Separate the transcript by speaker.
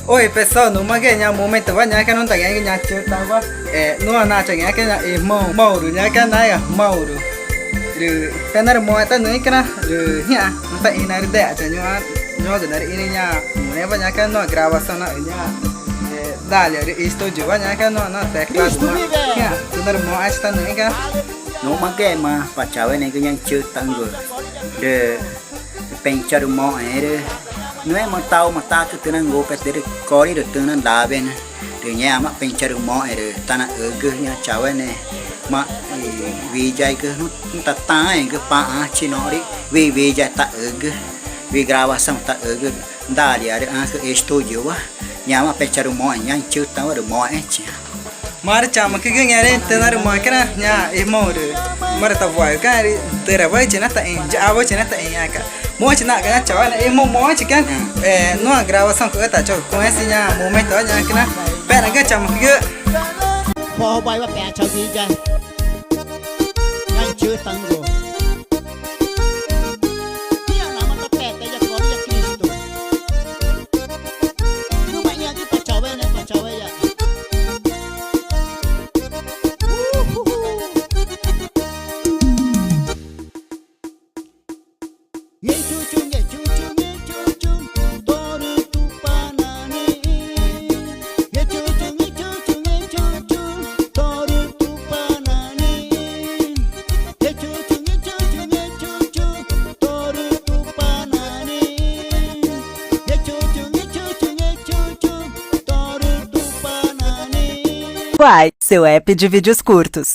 Speaker 1: Oi pessoal, no ganha momento vai nha que não tá ganha chuta va. No na cha ganha que Mauro nha que na Mauro. Rồi tenar mo ta noi kana rồi nha, não tá ina de cha nho de nar ini nha. Ne va nha que no gravação na nha. Dale, estúdio vai nha que no na teclado. Nha, tenar mo acha ta noi kana.
Speaker 2: Nó mà cái mà bà cháu này cứ nhanh chưa tăng rồi để bên cho được mọi đấy nếu mà tao mà ta cứ từ năng ngô phải để có đi được từ năng đá bên từ nhà mà bên cho được mọi rồi ta là ở cứ nhà cháu này mà vì vậy cứ nó ta tai cứ pa chỉ nó đi vì vậy ta ở cứ vì grava xong ta ở cứ đá đi ở cái studio á nhà mà bên cho được mọi nhanh chưa tao được mọi chứ
Speaker 1: Mara chama que ganhar tenar mo kana nha Mauro. Mara ta vai cara tera vai chena ta em já vai chena ta em aka. Mo chena kana chawa na mo chikan no gravação que ta cho conhece nha momento nha kana. Pera ga chama que
Speaker 3: พอไว้ว่าแปะชาวดีจ้ะยังชื่อตังโกที่อานามันตะแปะแต่ยังขอที่จะคริสต์รู้ไหมเนี่ยที่ปัจจัยไว้เนี่ยปัจจัยไว้อะเงี้ยชูชูเงี้ยชูชูเงี้ยชูชูตอรุตุปานานีเงี้ยชูชูเงี้ยชูชูเงี้ยชูชูตอรุตุปานานีเงี้ยชูชูเงี้ยชูชูเงี้ยชูชูตอรุตุปานานีเงี้ยชูชูเงี้ยชูชูเงี้ยชูชูตอรุตุปานานี
Speaker 4: Quai, seu app de vídeos curtos.